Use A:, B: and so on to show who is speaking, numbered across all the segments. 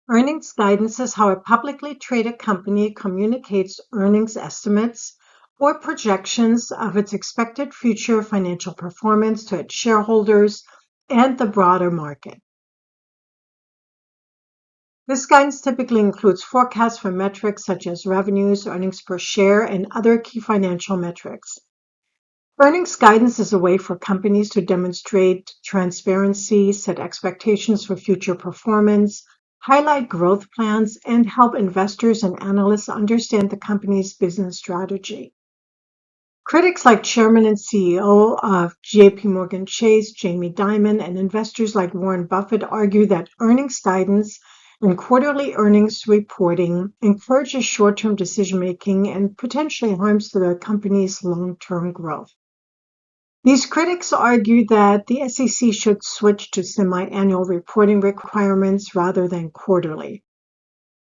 A: Earnings guidance is how a publicly traded company communicates earnings estimates or projections of its expected future financial performance to its shareholders and the broader market. This guidance typically includes forecasts for metrics such as revenues, earnings per share, and other key financial metrics. Earnings guidance is a way for companies to demonstrate transparency, set expectations for future performance, highlight growth plans, and help investors and analysts understand the company's business strategy. Critics like Chairman and CEO of JP Morgan Chase, Jamie Dimon, and investors like Warren Buffett argue that earnings guidance and quarterly earnings reporting encourages short-term decision-making and potentially harms the company's long-term growth. These critics argue that the SEC should switch to semi-annual reporting requirements rather than quarterly.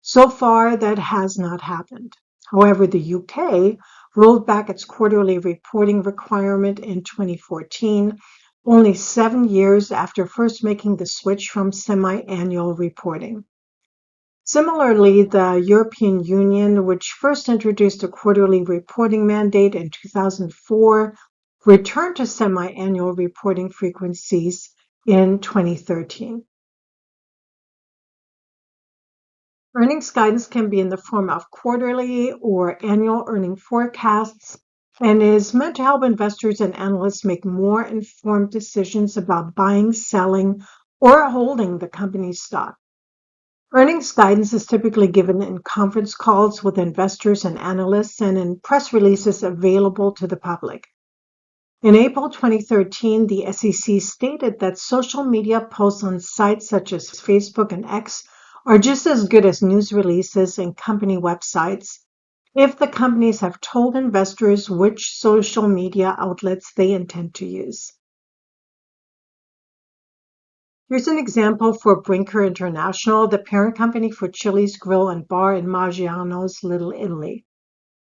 A: So far, that has not happened. However, the UK rolled back its quarterly reporting requirement in 2014, only 7 years after first making the switch from semi-annual reporting. Similarly, the European Union, which first introduced a quarterly reporting mandate in 2004, returned to semi-annual reporting frequencies in 2013. Earnings guidance can be in the form of quarterly or annual earning forecasts and is meant to help investors and analysts make more informed decisions about buying, selling, or holding the company's stock. Earnings guidance is typically given in conference calls with investors and analysts and in press releases available to the public. In April 2013, the SEC stated that social media posts on sites such as Facebook and X are just as good as news releases and company websites if the companies have told investors which social media outlets they intend to use. Here's an example for Brinker International, the parent company for Chili's Grill and Bar in Maggiano's Little Italy.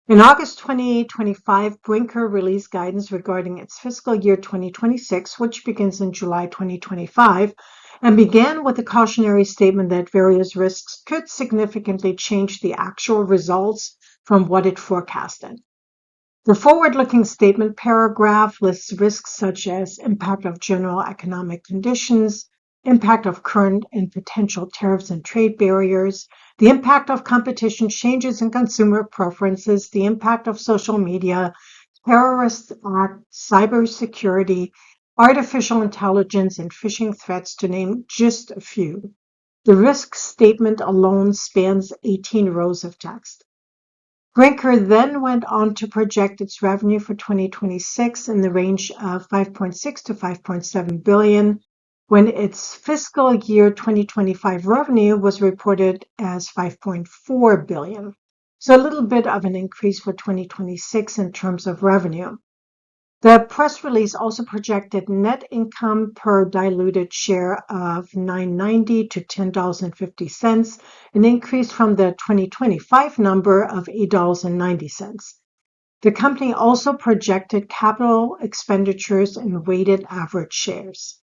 A: In August 2025, Brinker released guidance regarding its fiscal year 2026, which begins in July 2025, and began with a cautionary statement that various risks could significantly change the actual results from what it forecasted. The forward-looking statement paragraph lists risks such as impact of general economic conditions, impact of current and potential tariffs and trade barriers, the impact of competition changes in consumer preferences, the impact of social media, terrorist act, cybersecurity, artificial intelligence, and phishing threats, to name just a few. The risk statement alone spans 18 rows of text. Brinker then went on to project its revenue for 2026 in the range of 5.6 to 5.7 billion, when its fiscal year 2025 revenue was reported as 5.4 billion. So a little bit of an increase for 2026 in terms of revenue. The press release also projected net income per diluted share of $9.90 to $10.50, an increase from the 2025 number of $8.90. The company also projected capital expenditures in weighted average shares.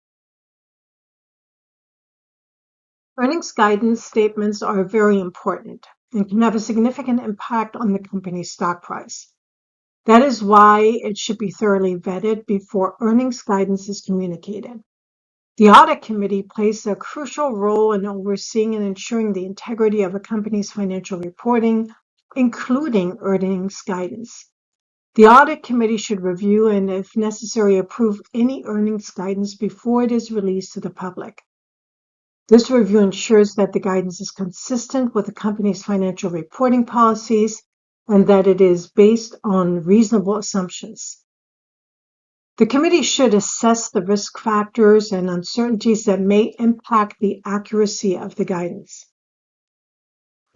A: Earnings guidance statements are very important and can have a significant impact on the company's stock price. That is why it should be thoroughly vetted before earnings guidance is communicated. The audit committee plays a crucial role in overseeing and ensuring the integrity of a company's financial reporting, including earnings guidance. The audit committee should review and, if necessary, approve any earnings guidance before it is released to the public. This review ensures that the guidance is consistent with the company's financial reporting policies and that it is based on reasonable assumptions. The committee should assess the risk factors and uncertainties that may impact the accuracy of the guidance.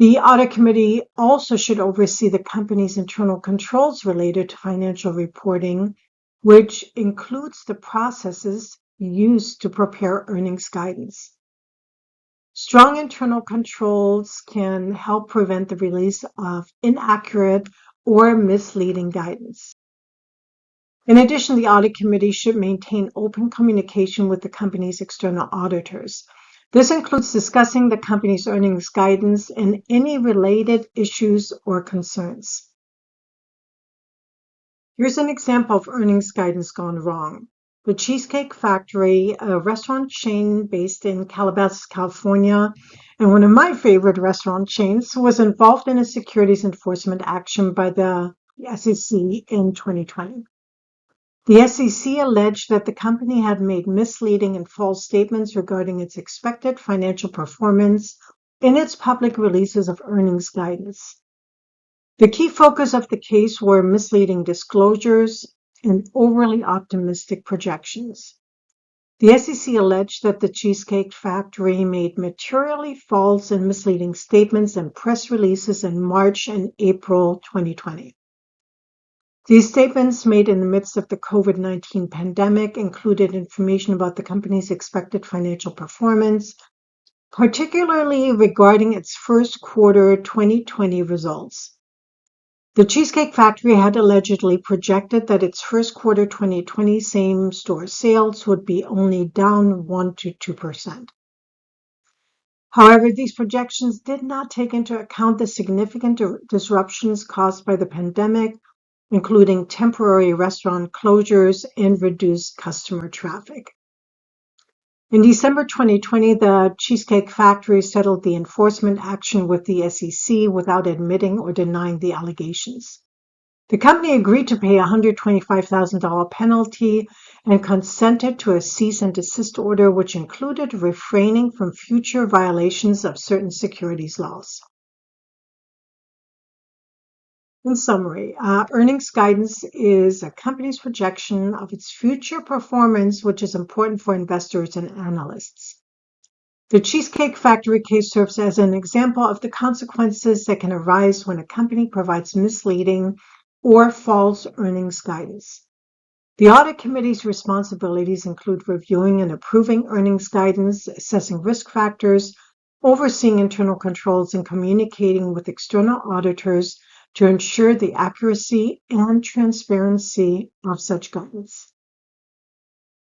A: The audit committee also should oversee the company's internal controls related to financial reporting, which includes the processes used to prepare earnings guidance. Strong internal controls can help prevent the release of inaccurate or misleading guidance. In addition, the audit committee should maintain open communication with the company's external auditors. This includes discussing the company's earnings guidance and any related issues or concerns. Here's an example of earnings guidance gone wrong. The Cheesecake Factory, a restaurant chain based in Calabasas, California, and one of my favorite restaurant chains, was involved in a securities enforcement action by the SEC in 2020. The SEC alleged that the company had made misleading and false statements regarding its expected financial performance in its public releases of earnings guidance. The key focus of the case were misleading disclosures and overly optimistic projections. The SEC alleged that the Cheesecake Factory made materially false and misleading statements and press releases in March and April 2020. These statements, made in the midst of the COVID-19 pandemic, included information about the company's expected financial performance, particularly regarding its first quarter 2020 results. The Cheesecake Factory had allegedly projected that its first quarter 2020 same-store sales would be only down 1 to 2%. However, these projections did not take into account the significant disruptions caused by the pandemic, including temporary restaurant closures and reduced customer traffic. In December 2020, the Cheesecake Factory settled the enforcement action with the SEC without admitting or denying the allegations. The company agreed to pay a $125,000 penalty and consented to a cease and desist order, which included refraining from future violations of certain securities laws. In summary, earnings guidance is a company's projection of its future performance, which is important for investors and analysts. The Cheesecake Factory case serves as an example of the consequences that can arise when a company provides misleading or false earnings guidance. The audit committee's responsibilities include reviewing and approving earnings guidance, assessing risk factors, overseeing internal controls, and communicating with external auditors to ensure the accuracy and transparency of such guidance.